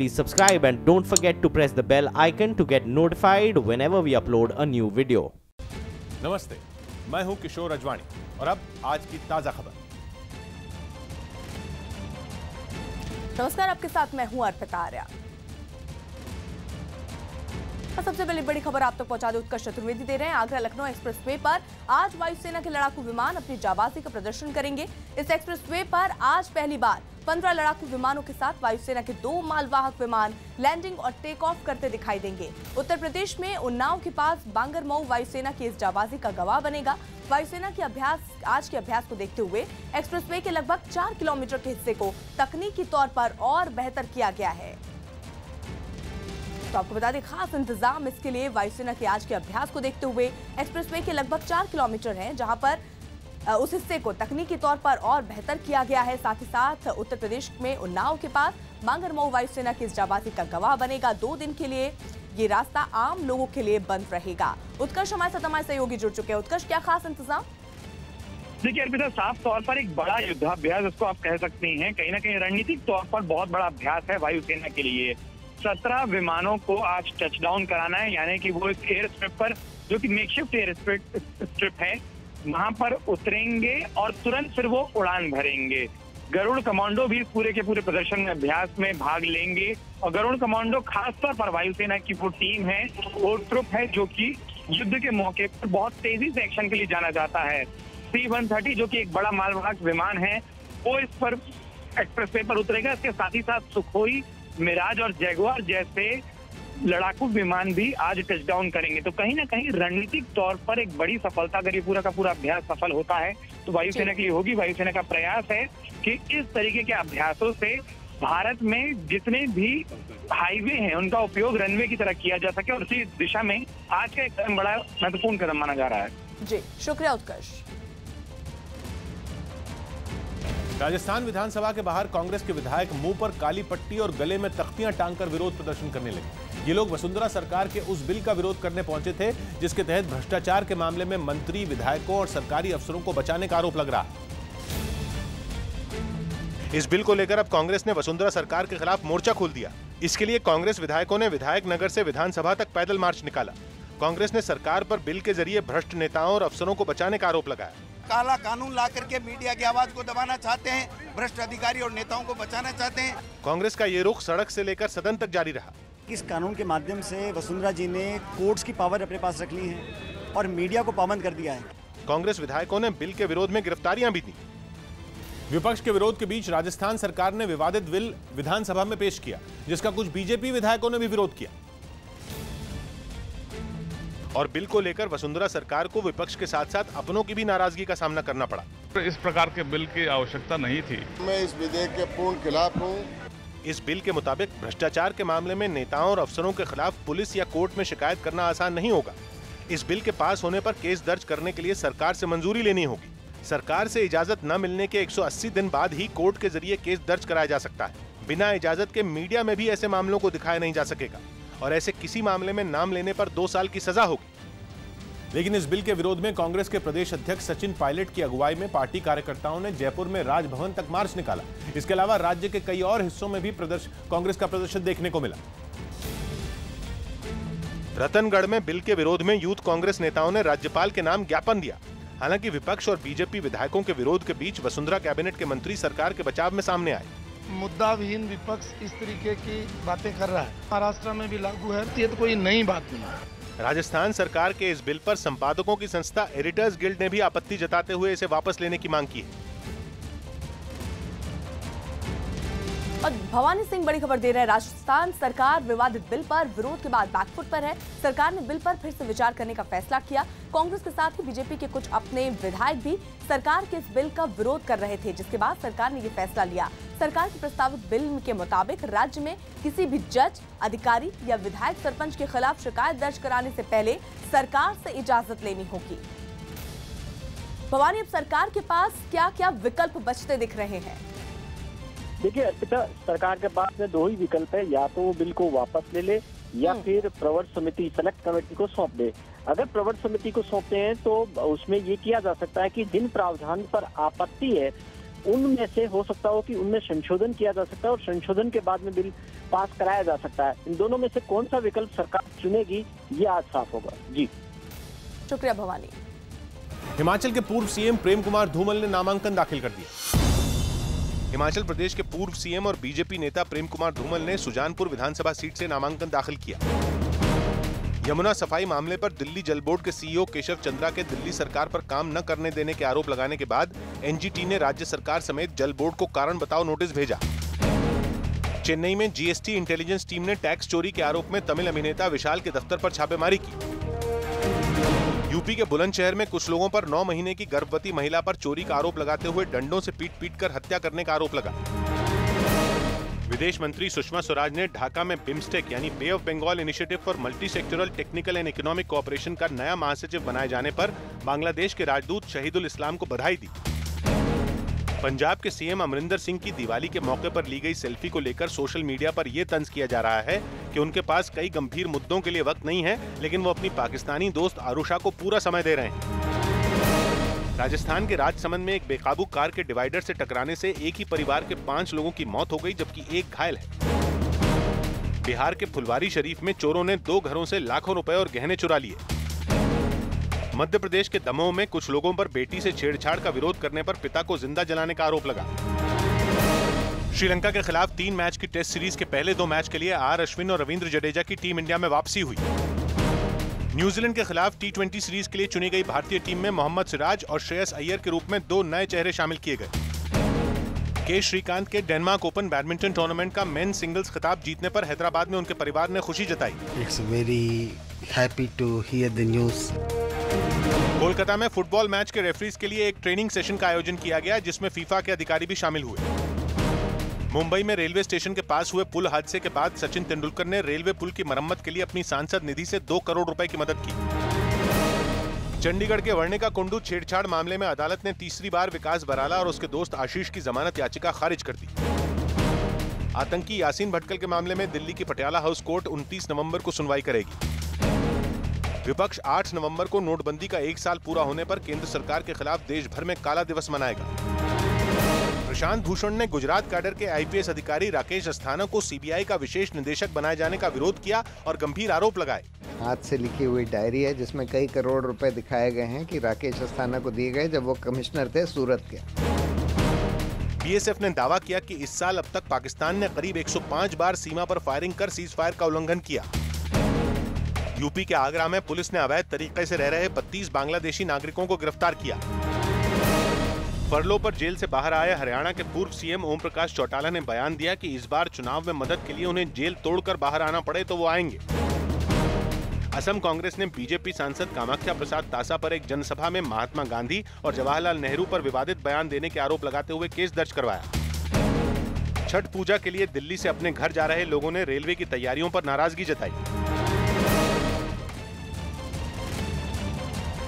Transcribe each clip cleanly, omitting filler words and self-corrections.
please subscribe and don't forget to press the bell icon to get notified whenever we upload a new video. नमस्ते, मैं हूं किशोर अजवाणी और अब आज की ताजा खबर। नमस्कार, आपके साथ मैं हूं अर्पिता आर्या। सबसे पहले बड़ी खबर आप तक पहुंचा दे उत्कर्ष चतुर्वेदी दे रहे हैं। आगरा लखनऊ एक्सप्रेसवे पर आज वायुसेना के लड़ाकू विमान अपनी जाबाजी का प्रदर्शन करेंगे। इस एक्सप्रेसवे पर आज पहली बार 15 लड़ाकू विमानों के साथ वायुसेना के 2 मालवाहक विमान लैंडिंग और टेक ऑफ करते दिखाई देंगे। उत्तर प्रदेश में उन्नाव के पास बांगरमऊ वायुसेना की इस जाबाजी का गवाह बनेगा। वायुसेना के आज के अभ्यास को देखते हुए एक्सप्रेसवे के लगभग 4 किलोमीटर के हिस्से को तकनीकी तौर पर और बेहतर किया गया है। तो आपको बता दें, खास इंतजाम इसके लिए वायुसेना के आज के अभ्यास को देखते हुए एक्सप्रेसवे के लगभग 4 किलोमीटर हैं, जहां पर उस हिस्से को तकनीकी तौर पर और बेहतर किया गया है। साथ ही साथ उत्तर प्रदेश में उन्नाव के पास बांगरमऊ वायुसेना की इस जाबाजी का गवाह बनेगा। 2 दिन के लिए ये रास्ता आम लोगों के लिए बंद रहेगा। उत्कर्ष हमारे साथ हमारे सहयोगी जुड़ चुके हैं। उत्कर्ष, क्या खास इंतजाम? देखिए अर्पिता, साफ तौर पर एक बड़ा युद्धाभ्यास इसको आप कह सकती हैं। कहीं ना कहीं रणनीतिक तौर पर बहुत बड़ा अभ्यास है वायुसेना के लिए। 17 विमानों को आज टचडाउन कराना है, यानी कि वो इस एयर स्ट्रिप पर, जो कि मेकशिफ्ट एयर स्ट्रिप है, वहां पर उतरेंगे और तुरंत फिर वो उड़ान भरेंगे। गरुड़ कमांडो भी पूरे के पूरे प्रदर्शन में अभ्यास में भाग लेंगे और गरुड़ कमांडो खासतौर पर वायुसेना की वो टीम है, वो ट्रुप है जो कि युद्ध के मौके पर बहुत तेजी से एक्शन के लिए जाना जाता है। C-130 जो कि एक बड़ा मालवाहक विमान है, वो इस पर एक्सप्रेसवे पर उतरेगा। इसके साथ ही साथ सुखोई, मिराज और जैगुआर जैसे लड़ाकू विमान भी आज टचडाउन करेंगे। तो कहीं ना कहीं रणनीतिक तौर पर एक बड़ी सफलता, अगर ये पूरा का पूरा अभ्यास सफल होता है तो वायुसेना के लिए होगी। वायुसेना का प्रयास है कि इस तरीके के अभ्यासों से भारत में जितने भी हाईवे हैं उनका उपयोग रनवे की तरह किया जा सके, और इसी दिशा में आज का एक कदम बड़ा महत्वपूर्ण कदम माना जा रहा है। जी, शुक्रिया उत्कर्ष। राजस्थान विधानसभा के बाहर कांग्रेस के विधायक मुंह पर काली पट्टी और गले में तख्तियां टांगकर विरोध प्रदर्शन करने लगे। ये लोग वसुंधरा सरकार के उस बिल का विरोध करने पहुंचे थे जिसके तहत भ्रष्टाचार के मामले में मंत्री, विधायकों और सरकारी अफसरों को बचाने का आरोप लग रहा है। इस बिल को लेकर अब कांग्रेस ने वसुंधरा सरकार के खिलाफ मोर्चा खोल दिया। इसके लिए कांग्रेस विधायकों ने विधायक नगर से विधानसभा तक पैदल मार्च निकाला। कांग्रेस ने सरकार पर बिल के जरिए भ्रष्ट नेताओं और अफसरों को बचाने का आरोप लगाया। काला कानून ला करके मीडिया की आवाज को दबाना चाहते हैं, भ्रष्ट अधिकारी और नेताओं को बचाना चाहते हैं। कांग्रेस का ये रुख सड़क से लेकर सदन तक जारी रहा। इस कानून के माध्यम से वसुंधरा जी ने कोर्ट्स की पावर अपने पास रख ली है और मीडिया को पाबंद कर दिया है। कांग्रेस विधायकों ने बिल के विरोध में गिरफ्तारियां भी दी। विपक्ष के विरोध के बीच राजस्थान सरकार ने विवादित बिल विधानसभा में पेश किया, जिसका कुछ बीजेपी विधायकों ने भी विरोध किया और बिल को लेकर वसुंधरा सरकार को विपक्ष के साथ साथ अपनों की भी नाराजगी का सामना करना पड़ा। इस प्रकार के बिल की आवश्यकता नहीं थी। मैं इस विधेयक के पूर्ण खिलाफ हूँ। इस बिल के मुताबिक भ्रष्टाचार के मामले में नेताओं और अफसरों के खिलाफ पुलिस या कोर्ट में शिकायत करना आसान नहीं होगा। इस बिल के पास होने पर केस दर्ज करने के लिए सरकार से मंजूरी लेनी होगी। सरकार से इजाजत न मिलने के 180 दिन बाद ही कोर्ट के जरिए केस दर्ज कराया जा सकता है। बिना इजाजत के मीडिया में भी ऐसे मामलों को दिखाया नहीं जा सकेगा और ऐसे किसी मामले में नाम लेने पर 2 साल की सजा होगी। लेकिन इस बिल के विरोध में कांग्रेस के प्रदेश अध्यक्ष सचिन पायलट की अगुवाई में पार्टी कार्यकर्ताओं ने जयपुर में राजभवन तक मार्च निकाला। इसके अलावा राज्य के कई और हिस्सों में भी कांग्रेस का प्रदर्शन देखने को मिला। रतनगढ़ में बिल के विरोध में यूथ कांग्रेस नेताओं ने राज्यपाल के नाम ज्ञापन दिया। हालांकि विपक्ष और बीजेपी विधायकों के विरोध के बीच वसुंधरा कैबिनेट के मंत्री सरकार के बचाव में सामने आए। मुद्दा विहीन विपक्ष इस तरीके की बातें कर रहा है, महाराष्ट्र में भी लागू है, ये तो कोई नई बात नहीं है। राजस्थान सरकार के इस बिल पर संपादकों की संस्था एडिटर्स गिल्ड ने भी आपत्ति जताते हुए इसे वापस लेने की मांग की है। और भवानी सिंह बड़ी खबर दे रहे हैं। राजस्थान सरकार विवादित बिल पर विरोध के बाद बैकफुट पर है। सरकार ने बिल पर फिर से विचार करने का फैसला किया। कांग्रेस के साथ ही बीजेपी के कुछ अपने विधायक भी सरकार के इस बिल का विरोध कर रहे थे, जिसके बाद सरकार ने ये फैसला लिया। सरकार के प्रस्तावित बिल के मुताबिक राज्य में किसी भी जज, अधिकारी या विधायक, सरपंच के खिलाफ शिकायत दर्ज कराने से पहले सरकार से इजाजत लेनी होगी। भवानी, अब सरकार के पास क्या क्या विकल्प बचते दिख रहे हैं? देखिए अर्पिता, सरकार के पास में 2 ही विकल्प है, या तो वो बिल को वापस ले ले या फिर प्रवर समिति, सेलेक्ट कमेटी को सौंप दे। अगर प्रवर समिति को सौंपते हैं तो उसमें ये किया जा सकता है कि जिन प्रावधान पर आपत्ति है उनमें से हो सकता हो कि उनमें संशोधन किया जा सकता है और संशोधन के बाद में बिल पास कराया जा सकता है। इन दोनों में से कौन सा विकल्प सरकार चुनेगी, ये आज साफ होगा। जी शुक्रिया भवानी। हिमाचल के पूर्व सीएम प्रेम कुमार धूमल ने नामांकन दाखिल कर दिया। हिमाचल प्रदेश के पूर्व सीएम और बीजेपी नेता प्रेम कुमार धूमल ने सुजानपुर विधानसभा सीट से नामांकन दाखिल किया। यमुना सफाई मामले पर दिल्ली जल बोर्ड के सीईओ केशव चंद्रा के दिल्ली सरकार पर काम न करने देने के आरोप लगाने के बाद एनजीटी ने राज्य सरकार समेत जल बोर्ड को कारण बताओ नोटिस भेजा। चेन्नई में जीएसटी इंटेलिजेंस टीम ने टैक्स चोरी के आरोप में तमिल अभिनेता विशाल के दफ्तर पर छापेमारी की। यूपी के बुलंदशहर में कुछ लोगों पर 9 महीने की गर्भवती महिला पर चोरी का आरोप लगाते हुए डंडों से पीट कर हत्या करने का आरोप लगा। विदेश मंत्री सुषमा स्वराज ने ढाका में बिम्स्टेक यानी bay of Bengal initiative for multi sectoral technical and economic cooperation का नया महासचिव बनाए जाने पर बांग्लादेश के राजदूत शहीदुल इस्लाम को बधाई दी। पंजाब के सीएम अमरिंदर सिंह की दिवाली के मौके पर ली गई सेल्फी को लेकर सोशल मीडिया पर यह तंज किया जा रहा है कि उनके पास कई गंभीर मुद्दों के लिए वक्त नहीं है, लेकिन वो अपनी पाकिस्तानी दोस्त आरुषा को पूरा समय दे रहे हैं। राजस्थान के राजसमंद में एक बेकाबू कार के डिवाइडर से टकराने से एक ही परिवार के 5 लोगों की मौत हो गई, जबकि एक घायल है। बिहार के फुलवारी शरीफ में चोरों ने 2 घरों से लाखों रुपए और गहने चुरा लिए। मध्य प्रदेश के दमोह में कुछ लोगों पर बेटी से छेड़छाड़ का विरोध करने पर पिता को जिंदा जलाने का आरोप लगा। श्रीलंका के खिलाफ 3 मैच की टेस्ट सीरीज के पहले 2 मैच के लिए आर अश्विन और रविंद्र जडेजा की टीम इंडिया में वापसी हुई। न्यूजीलैंड के खिलाफ टी20 सीरीज के लिए चुनी गई भारतीय टीम में मोहम्मद सिराज और श्रेयस अय्यर के रूप में 2 नए चेहरे शामिल किए गए। के श्रीकांत के डेनमार्क ओपन बैडमिंटन टूर्नामेंट का मेन सिंगल्स खिताब जीतने पर हैदराबाद में उनके परिवार ने खुशी जताई। It's very happy to hear the news. Kolkata में फुटबॉल मैच के रेफरीज के लिए एक ट्रेनिंग सेशन का आयोजन किया गया, जिसमें फीफा के अधिकारी भी शामिल हुए। मुंबई में रेलवे स्टेशन के पास हुए पुल हादसे के बाद सचिन तेंदुलकर ने रेलवे पुल की मरम्मत के लिए अपनी सांसद निधि से 2 करोड़ रुपए की मदद की। चंडीगढ़ के वर्णिका कुंडू छेड़छाड़ मामले में अदालत ने तीसरी बार विकास बराला और उसके दोस्त आशीष की जमानत याचिका खारिज कर दी। आतंकी यासीन भटकल के मामले में दिल्ली की पटियाला हाउस कोर्ट 29 नवंबर को सुनवाई करेगी। विपक्ष 8 नवंबर को नोटबंदी का 1 साल पूरा होने पर केंद्र सरकार के खिलाफ देश भर में काला दिवस मनाएगा। प्रशांत भूषण ने गुजरात कैडर के आईपीएस अधिकारी राकेश अस्थाना को सीबीआई का विशेष निदेशक बनाए जाने का विरोध किया और गंभीर आरोप लगाए। हाथ से लिखी हुई डायरी है जिसमें कई करोड़ रुपए दिखाए गए हैं कि राकेश अस्थाना को दिए गए जब वो कमिश्नर थे सूरत के। बीएसएफ ने दावा किया कि इस साल अब तक पाकिस्तान ने करीब 105 बार सीमा पर फायरिंग कर सीज फायर का उल्लंघन किया। यूपी के आगरा में पुलिस ने अवैध तरीके से रह रहे 32 बांग्लादेशी नागरिकों को गिरफ्तार किया। फरलो पर जेल से बाहर आए हरियाणा के पूर्व सीएम ओम प्रकाश चौटाला ने बयान दिया कि इस बार चुनाव में मदद के लिए उन्हें जेल तोड़कर बाहर आना पड़े तो वो आएंगे। असम कांग्रेस ने बीजेपी सांसद कामाख्या प्रसाद तासा पर एक जनसभा में महात्मा गांधी और जवाहरलाल नेहरू पर विवादित बयान देने के आरोप लगाते हुए केस दर्ज करवाया। छठ पूजा के लिए दिल्ली से अपने घर जा रहे लोगों ने रेलवे की तैयारियों पर नाराजगी जताई।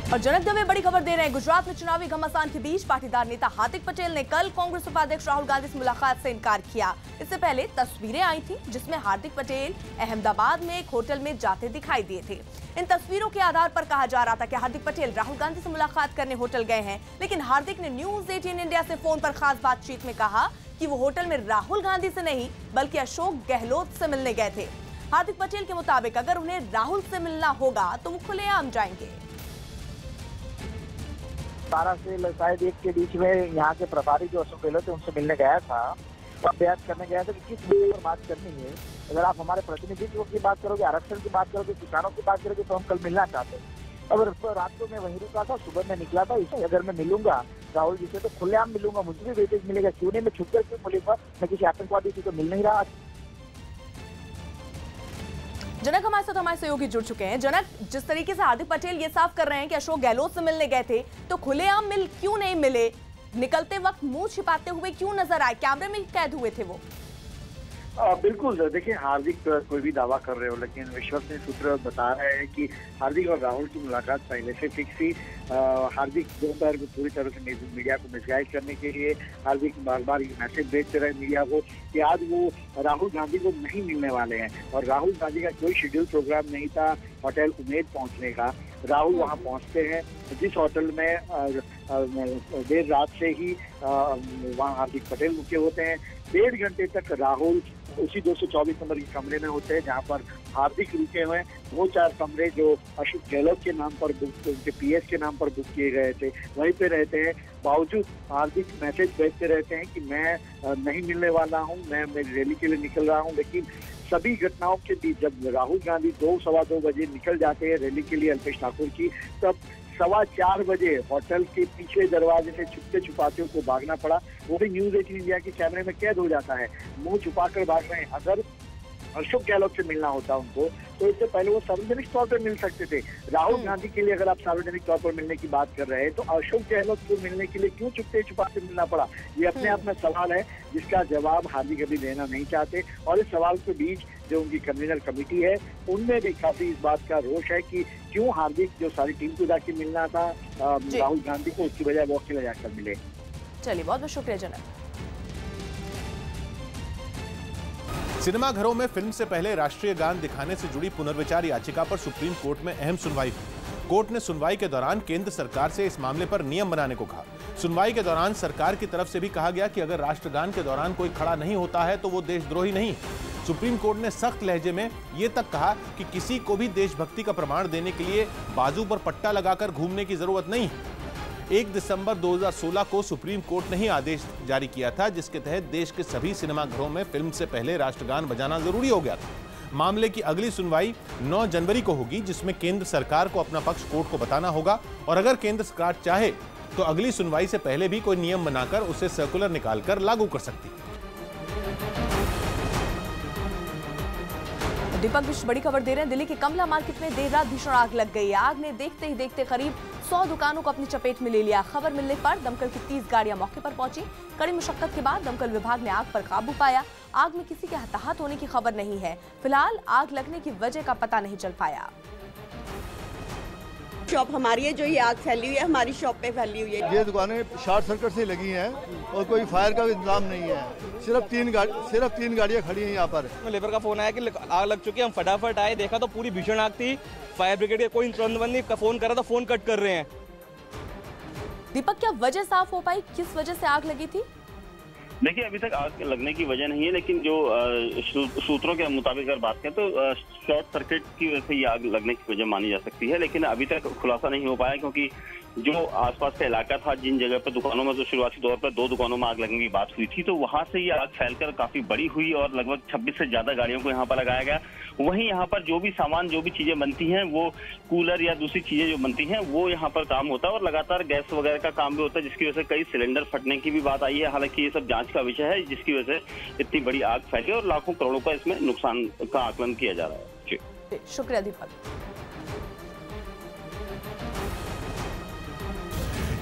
और जनक में बड़ी खबर दे रहे हैं। गुजरात में चुनावी घमासान के बीच पाटीदार नेता हार्दिक पटेल ने कल कांग्रेस उपाध्यक्ष राहुल गांधी से मुलाकात से इनकार किया। इससे पहले तस्वीरें आई थी जिसमें हार्दिक पटेल अहमदाबाद में एक होटल में जाते दिखाई दिए थे। इन तस्वीरों के आधार पर कहा जा रहा था कि हार्दिक पटेल राहुल गांधी से मुलाकात करने होटल गए हैं, लेकिन हार्दिक ने न्यूज 18 इंडिया से फोन पर खास बातचीत में कहा कि वो होटल में राहुल गांधी से नहीं बल्कि अशोक गहलोत से मिलने गए थे। हार्दिक पटेल के मुताबिक अगर उन्हें राहुल से मिलना होगा तो वो खुलेआम जाएंगे। 12 से शायद 1 के बीच में यहाँ के प्रभारी जो अशोक गहलोत थे उनसे मिलने गया था और बयान करने गया था कि किस मुद्दे पर बात करनी है। अगर आप हमारे प्रतिनिधित्व की बात करोगे, आरक्षण की बात करोगे, किसानों की बात करोगे तो हम कल मिलना चाहते हैं। अगर रात को मैं वहीं रुका था, सुबह में निकला था, इसे अगर मैं मिलूंगा राहुल जी से तो खुलेआम मिलूंगा, मुझे भी वेटेज मिलेगा। क्यों नहीं, मैं छुपकर क्यों मिलूंगा? मैं किसी आतंकवादी से तो मिल नहीं रहा। जनक हमारे सहयोगी जुड़ चुके हैं। जनक, जिस तरीके से हार्दिक पटेल ये साफ कर रहे हैं कि अशोक गहलोत से मिलने गए थे, तो खुलेआम मिल क्यों नहीं मिले? निकलते वक्त मुंह छिपाते हुए क्यों नजर आए? कैमरे में कैद हुए थे वो? बिल्कुल, देखिए हार्दिक कोई भी दावा कर रहे हो, लेकिन विश्वसनीय सूत्र बता रहे हैं कि हार्दिक और राहुल की मुलाकात पहले से फिक्स थी। हार्दिक दोपहर में पूरी तरह से मीडिया को मिसगाइड करने के लिए हार्दिक बार बार ये मैसेज भेजते रहे मीडिया को कि आज वो राहुल गांधी को नहीं मिलने वाले हैं, और राहुल गांधी का कोई शेड्यूल प्रोग्राम नहीं था होटल उम्मीद पहुंचने का। राहुल वहां पहुंचते हैं। जिस होटल में देर रात से ही वहां हार्दिक पटेल रुके होते हैं, 1.5 घंटे तक राहुल उसी 224 नंबर के कमरे में होते हैं जहां पर हार्दिक रुके हुए हैं। 2-4 कमरे जो अशोक गहलोत के नाम पर बुक, उनके पीएस के नाम पर बुक किए गए थे, वहीं पे रहते हैं। बावजूद हार्दिक मैसेज भेजते रहते हैं कि मैं नहीं मिलने वाला हूं, मैं मेरी रैली के लिए निकल रहा हूं। लेकिन सभी घटनाओं के बीच जब राहुल गांधी 2-2:15 बजे निकल जाते हैं रैली के लिए अल्पेश ठाकुर की, तब 4:15 बजे होटल के पीछे दरवाजे से छुपते छुपाते उनको भागना पड़ा। वो भी न्यूज 18 इंडिया के कैमरे में कैद हो जाता है, मुंह छुपाकर भाग रहे हैं। अगर अशोक गहलोत से मिलना होता उनको तो इससे पहले वो सार्वजनिक तौर पर मिल सकते थे। राहुल गांधी के लिए अगर आप सार्वजनिक तौर पर मिलने की बात कर रहे हैं तो अशोक गहलोत को मिलने के लिए क्यों छुपते छुपाते मिलना पड़ा, ये अपने आप में सवाल है जिसका जवाब हार्दिक अभी देना नहीं चाहते। और इस सवाल के बीच जो उनकी कन्वीनर कमेटी है उनमें भी काफी इस बात का रोष है कि क्यों हार्दिक जो सारी टीम को जाके मिलना था राहुल गांधी को, उसकी बजाय वो अकेले जाकर मिले। चलिए, बहुत बहुत शुक्रिया जनक। सिनेमाघरों में फिल्म से पहले राष्ट्रीय गान दिखाने से जुड़ी पुनर्विचार याचिका पर सुप्रीम कोर्ट में अहम सुनवाई हुई। कोर्ट ने सुनवाई के दौरान केंद्र सरकार से इस मामले पर नियम बनाने को कहा। सुनवाई के दौरान सरकार की तरफ से भी कहा गया कि अगर राष्ट्रगान के दौरान कोई खड़ा नहीं होता है तो वो देशद्रोही नहीं। सुप्रीम कोर्ट ने सख्त लहजे में यह तक कहा कि किसी को भी देशभक्ति का प्रमाण देने के लिए बाजू पर पट्टा लगाकर घूमने की जरूरत नहीं है। 1 दिसंबर 2016 को सुप्रीम कोर्ट ने ही आदेश जारी किया था जिसके तहत देश के सभी सिनेमाघरों में फिल्म से पहले राष्ट्रगान बजाना जरूरी हो गया था। मामले की अगली सुनवाई 9 जनवरी को होगी जिसमें केंद्र सरकार को अपना पक्ष कोर्ट को बताना होगा और अगर केंद्र सरकार चाहे तो अगली सुनवाई से पहले भी कोई नियम बनाकर उसे सर्कुलर निकालकर लागू कर सकती है। दीपक भी बड़ी खबर दे रहे हैं। दिल्ली के कमला मार्केट में देर रात भीषण आग लग गई। आग ने देखते ही देखते करीब 100 दुकानों को अपनी चपेट में ले लिया। खबर मिलने पर दमकल की 30 गाड़ियां मौके पर पहुंची। कड़ी मुशक्कत के बाद दमकल विभाग ने आग पर काबू पाया। आग में किसी के हताहत होने की खबर नहीं है। फिलहाल आग लगने की वजह का पता नहीं चल पाया। शॉप हमारी है, जो ये आग फैली हुई है हमारी शॉप पे फैली हुई है। ये दुकानें शॉर्ट सर्किट से लगी हैं और कोई फायर का इंतजाम नहीं है। सिर्फ तीन गाड़ियां खड़ी हैं यहाँ पर। लेबर का फोन आया कि आग लग चुकी है। हम फटाफट आए, देखा तो पूरी भीषण आग थी। फायर ब्रिगेड के कोई तुरंत नहीं, फोन करा तो फोन कट कर रहे हैं। दीपक, क्या वजह साफ हो पाई, किस वजह से आग लगी थी? देखिए, अभी तक आग लगने की वजह नहीं है, लेकिन जो सूत्रों के मुताबिक अगर बात करें तो शॉर्ट सर्किट की वजह से ये आग लगने की वजह मानी जा सकती है। लेकिन अभी तक खुलासा नहीं हो पाया क्योंकि जो आसपास का इलाका था, जिन जगह पर दुकानों में तो शुरुआती दौर पर 2 दुकानों में आग लगने की बात हुई थी, तो वहां से ये आग फैलकर काफी बड़ी हुई और लगभग 26 से ज्यादा गाड़ियों को यहाँ पर लगाया गया। वहीं यहाँ पर जो भी सामान, जो भी चीजें बनती हैं, वो कूलर या दूसरी चीजें जो बनती हैं वो यहाँ पर काम होता है और लगातार गैस वगैरह का काम भी होता है, जिसकी वजह से कई सिलेंडर फटने की भी बात आई है। हालांकि ये सब जांच का विषय है जिसकी वजह से इतनी बड़ी आग फैली और लाखों करोड़ों का इसमें नुकसान का आकलन किया जा रहा है। जी, शुक्रिया दीपक।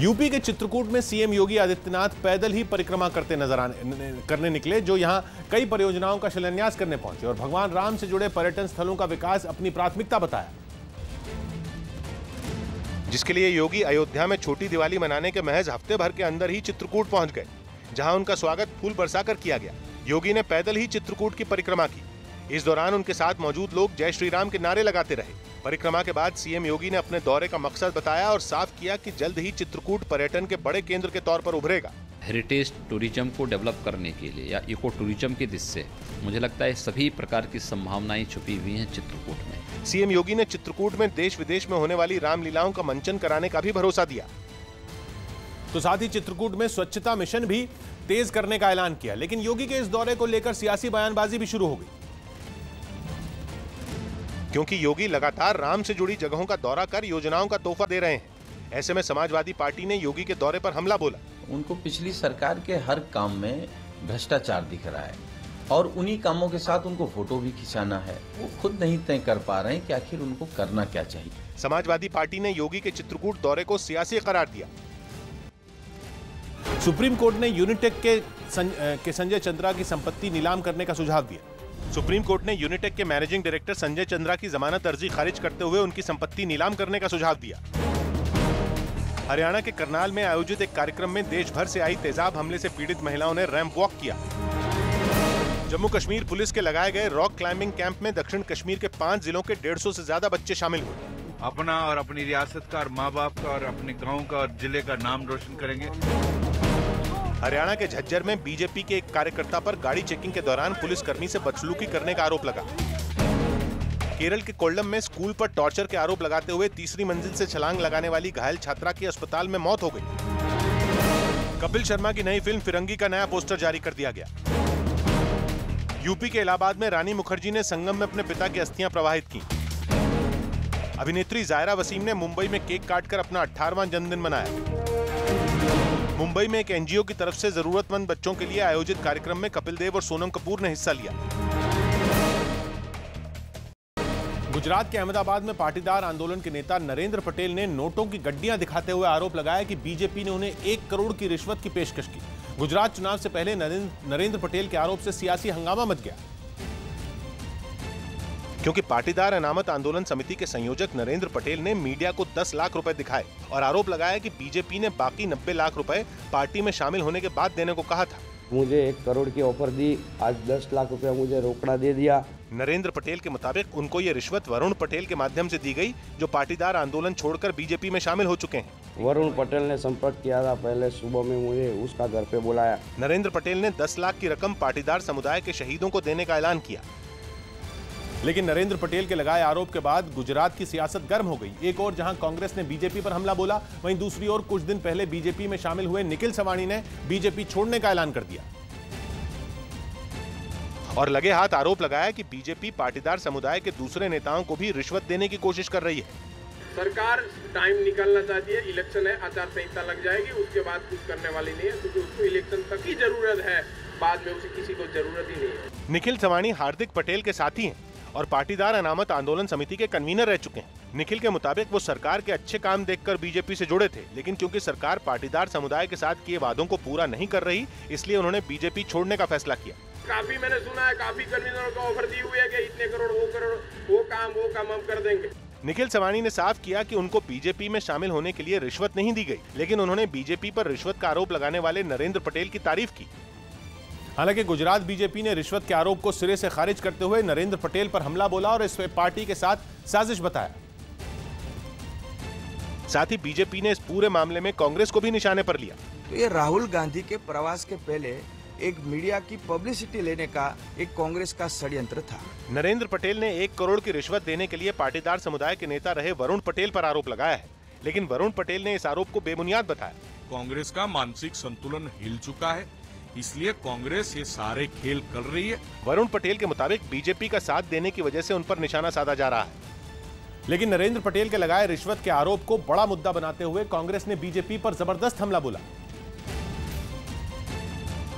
यूपी के चित्रकूट में सीएम योगी आदित्यनाथ पैदल ही परिक्रमा करने निकले, जो यहां कई परियोजनाओं का शिलान्यास करने पहुंचे और भगवान राम से जुड़े पर्यटन स्थलों का विकास अपनी प्राथमिकता बताया। जिसके लिए योगी अयोध्या में छोटी दिवाली मनाने के महज हफ्ते भर के अंदर ही चित्रकूट पहुंच गए, जहां उनका स्वागत फूल बरसाकर किया गया। योगी ने पैदल ही चित्रकूट की परिक्रमा की। इस दौरान उनके साथ मौजूद लोग जय श्री राम के नारे लगाते रहे। परिक्रमा के बाद सीएम योगी ने अपने दौरे का मकसद बताया और साफ किया कि जल्द ही चित्रकूट पर्यटन के बड़े केंद्र के तौर पर उभरेगा। हेरिटेज टूरिज्म को डेवलप करने के लिए या इको टूरिज्म के दिशा से मुझे लगता है सभी प्रकार की संभावनाएं छुपी हुई हैं चित्रकूट में। सीएम योगी ने चित्रकूट में देश विदेश में होने वाली रामलीलाओं का मंचन कराने का भी भरोसा दिया। तो साथ ही चित्रकूट में स्वच्छता मिशन भी तेज करने का ऐलान किया। लेकिन योगी के इस दौरे को लेकर सियासी बयानबाजी भी शुरू हो गई, क्योंकि योगी लगातार राम से जुड़ी जगहों का दौरा कर योजनाओं का तोहफा दे रहे हैं। ऐसे में समाजवादी पार्टी ने योगी के दौरे पर हमला बोला। उनको पिछली सरकार के हर काम में भ्रष्टाचार दिख रहा है और उन्हीं कामों के साथ उनको फोटो भी खिंचाना है। वो खुद नहीं तय कर पा रहे हैं कि आखिर उनको करना क्या चाहिए। समाजवादी पार्टी ने योगी के चित्रकूट दौरे को सियासी करार दिया। सुप्रीम कोर्ट ने यूनिटेक के संजय चंद्रा की संपत्ति नीलाम करने का सुझाव दिया। सुप्रीम कोर्ट ने यूनिटेक के मैनेजिंग डायरेक्टर संजय चंद्रा की जमानत अर्जी खारिज करते हुए उनकी संपत्ति नीलाम करने का सुझाव दिया। हरियाणा के करनाल में आयोजित एक कार्यक्रम में देश भर से आई तेजाब हमले से पीड़ित महिलाओं ने रैंप वॉक किया। जम्मू कश्मीर पुलिस के लगाए गए रॉक क्लाइंबिंग कैंप में दक्षिण कश्मीर के 5 जिलों के 150 से ज्यादा बच्चे शामिल हुए। अपना और अपनी रियासत का और माँ बाप का और अपने गांव का और जिले का नाम रोशन करेंगे। हरियाणा के झज्जर में बीजेपी के एक कार्यकर्ता पर गाड़ी चेकिंग के दौरान पुलिसकर्मी से बदसलूकी करने का आरोप लगा। केरल के कोल्लम में स्कूल पर टॉर्चर के आरोप लगाते हुए तीसरी मंजिल से छलांग लगाने वाली घायल छात्रा की अस्पताल में मौत हो गई। कपिल शर्मा की नई फिल्म फिरंगी का नया पोस्टर जारी कर दिया गया। यूपी के इलाहाबाद में रानी मुखर्जी ने संगम में अपने पिता की अस्थियां प्रवाहित की। अभिनेत्री जायरा वसीम ने मुंबई में केक काटकर अपना 18वां जन्मदिन मनाया। मुंबई में एक एनजीओ की तरफ से जरूरतमंद बच्चों के लिए आयोजित कार्यक्रम में कपिल देव और सोनम कपूर ने हिस्सा लिया। गुजरात के अहमदाबाद में पाटीदार आंदोलन के नेता नरेंद्र पटेल ने नोटों की गड्डियां दिखाते हुए आरोप लगाया कि बीजेपी ने उन्हें 1 करोड़ की रिश्वत की पेशकश की। गुजरात चुनाव से पहले नरेंद्र पटेल के आरोप से सियासी हंगामा मच गया, क्योंकि पाटीदार अनामत आंदोलन समिति के संयोजक नरेंद्र पटेल ने मीडिया को 10 लाख रुपए दिखाए और आरोप लगाया कि बीजेपी ने बाकी 90 लाख रुपए पार्टी में शामिल होने के बाद देने को कहा था। मुझे 1 करोड़ की ऑफर दी, आज 10 लाख रुपया मुझे रोकड़ा दे दिया। नरेंद्र पटेल के मुताबिक उनको ये रिश्वत वरुण पटेल के माध्यम से दी गई, जो पाटीदार आंदोलन छोड़कर बीजेपी में शामिल हो चुके हैं। वरुण पटेल ने संपर्क किया था, पहले सुबह में मुझे उसका घर पे बुलाया। नरेंद्र पटेल ने 10 लाख की रकम पाटीदार समुदाय के शहीदों को देने का ऐलान किया। लेकिन नरेंद्र पटेल के लगाए आरोप के बाद गुजरात की सियासत गर्म हो गई। एक और जहां कांग्रेस ने बीजेपी पर हमला बोला, वहीं दूसरी ओर कुछ दिन पहले बीजेपी में शामिल हुए निखिल सवाणी ने बीजेपी छोड़ने का ऐलान कर दिया और लगे हाथ आरोप लगाया कि बीजेपी पाटीदार समुदाय के दूसरे नेताओं को भी रिश्वत देने की कोशिश कर रही है। सरकार टाइम निकालना चाहती है, इलेक्शन है, आचार संहिता लग जाएगी, उसके बाद कुछ करने वाली नहीं है, क्योंकि उसको इलेक्शन तक ही जरूरत है, बाद में उसे किसी को जरूरत ही नहीं है। निखिल सवाणी हार्दिक पटेल के साथी हैं और पाटीदार अनामत आंदोलन समिति के कन्वीनर रह चुके हैं। निखिल के मुताबिक वो सरकार के अच्छे काम देखकर बीजेपी से जुड़े थे, लेकिन क्योंकि सरकार पाटीदार समुदाय के साथ किए वादों को पूरा नहीं कर रही, इसलिए उन्होंने बीजेपी छोड़ने का फैसला किया। काफी मैंने सुना है, काफी कन्वीनरों को ऑफर दी हुई है कि इतने करोड़ वो काम हम कर देंगे। निखिल सवाणी ने साफ किया कि उनको बीजेपी में शामिल होने के लिए रिश्वत नहीं दी गई, लेकिन उन्होंने बीजेपी पर रिश्वत का आरोप लगाने वाले नरेंद्र पटेल की तारीफ की। हालांकि गुजरात बीजेपी ने रिश्वत के आरोप को सिरे से खारिज करते हुए नरेंद्र पटेल पर हमला बोला और इस पार्टी के साथ साजिश बताया। साथ ही बीजेपी ने इस पूरे मामले में कांग्रेस को भी निशाने पर लिया। तो ये राहुल गांधी के प्रवास के पहले एक मीडिया की पब्लिसिटी लेने का एक कांग्रेस का षड्यंत्र था। नरेंद्र पटेल ने 1 करोड़ की रिश्वत देने के लिए पाटीदार समुदाय के नेता रहे वरुण पटेल पर आरोप लगाया है, लेकिन वरुण पटेल ने इस आरोप को बेबुनियाद बताया। कांग्रेस का मानसिक संतुलन हिल चुका है, इसलिए कांग्रेस ये सारे खेल कर रही है। वरुण पटेल के मुताबिक बीजेपी का साथ देने की वजह से उन पर निशाना साधा जा रहा है, लेकिन नरेंद्र पटेल के लगाए रिश्वत के आरोप को बड़ा मुद्दा बनाते हुए कांग्रेस ने बीजेपी पर जबरदस्त हमला बोला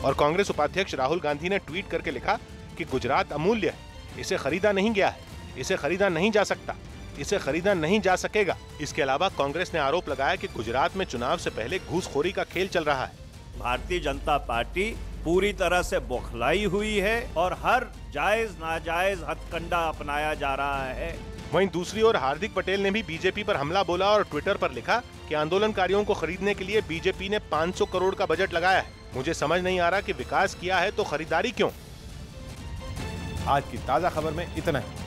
और कांग्रेस उपाध्यक्ष राहुल गांधी ने ट्वीट करके लिखा कि गुजरात अमूल्य है, इसे खरीदा नहीं गया है, इसे खरीदा नहीं जा सकता, इसे खरीदा नहीं जा सकेगा। इसके अलावा कांग्रेस ने आरोप लगाया कि गुजरात में चुनाव से पहले घूसखोरी का खेल चल रहा है। भारतीय जनता पार्टी पूरी तरह से बौखलाई हुई है और हर जायज नाजायज हथकंडा अपनाया जा रहा है। वहीं दूसरी ओर हार्दिक पटेल ने भी बीजेपी पर हमला बोला और ट्विटर पर लिखा कि आंदोलनकारियों को खरीदने के लिए बीजेपी ने 500 करोड़ का बजट लगाया है। मुझे समझ नहीं आ रहा कि विकास किया है तो खरीदारी क्यों। आज की ताजा खबर में इतना ही।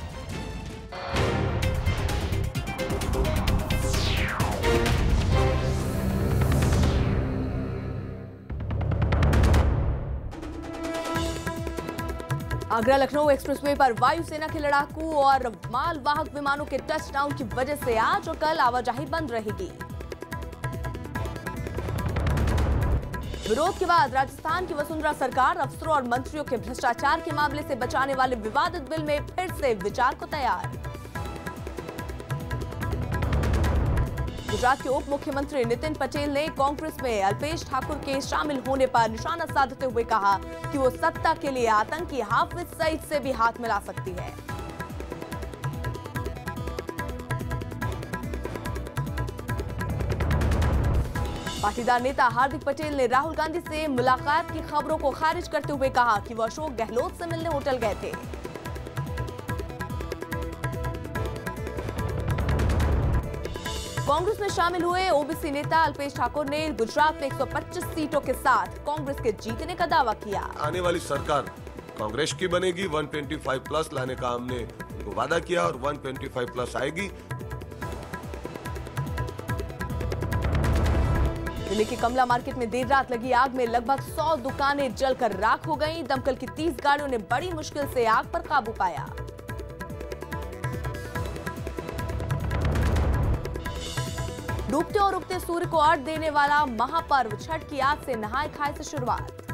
आगरा लखनऊ एक्सप्रेसवे पर वायुसेना के लड़ाकू और मालवाहक विमानों के टचडाउन की वजह से आज और कल आवाजाही बंद रहेगी। विरोध के बाद राजस्थान की वसुंधरा सरकार अफसरों और मंत्रियों के भ्रष्टाचार के मामले से बचाने वाले विवादित बिल में फिर से विचार को तैयार। गुजरात के उप मुख्यमंत्री नितिन पटेल ने कांग्रेस में अल्पेश ठाकुर के शामिल होने पर निशाना साधते हुए कहा कि वो सत्ता के लिए आतंकी हाफिज सईद से भी हाथ मिला सकती है। पाटीदार नेता हार्दिक पटेल ने राहुल गांधी से मुलाकात की खबरों को खारिज करते हुए कहा कि वो अशोक गहलोत से मिलने होटल गए थे। कांग्रेस में शामिल हुए ओबीसी नेता अल्पेश ठाकुर ने गुजरात में 125 सीटों के साथ कांग्रेस के जीतने का दावा किया। आने वाली सरकार कांग्रेस की बनेगी, 125 प्लस लाने का हमने वादा किया और 125 प्लस आएगी। दिल्ली के कमला मार्केट में देर रात लगी आग में लगभग 100 दुकानें जलकर राख हो गईं। दमकल की 30 गाड़ियों ने बड़ी मुश्किल से आग पर काबू पाया। डूबते और उगते सूर्य को अर्घ्य देने वाला महापर्व छठ की आज से नहाय खाए से शुरुआत।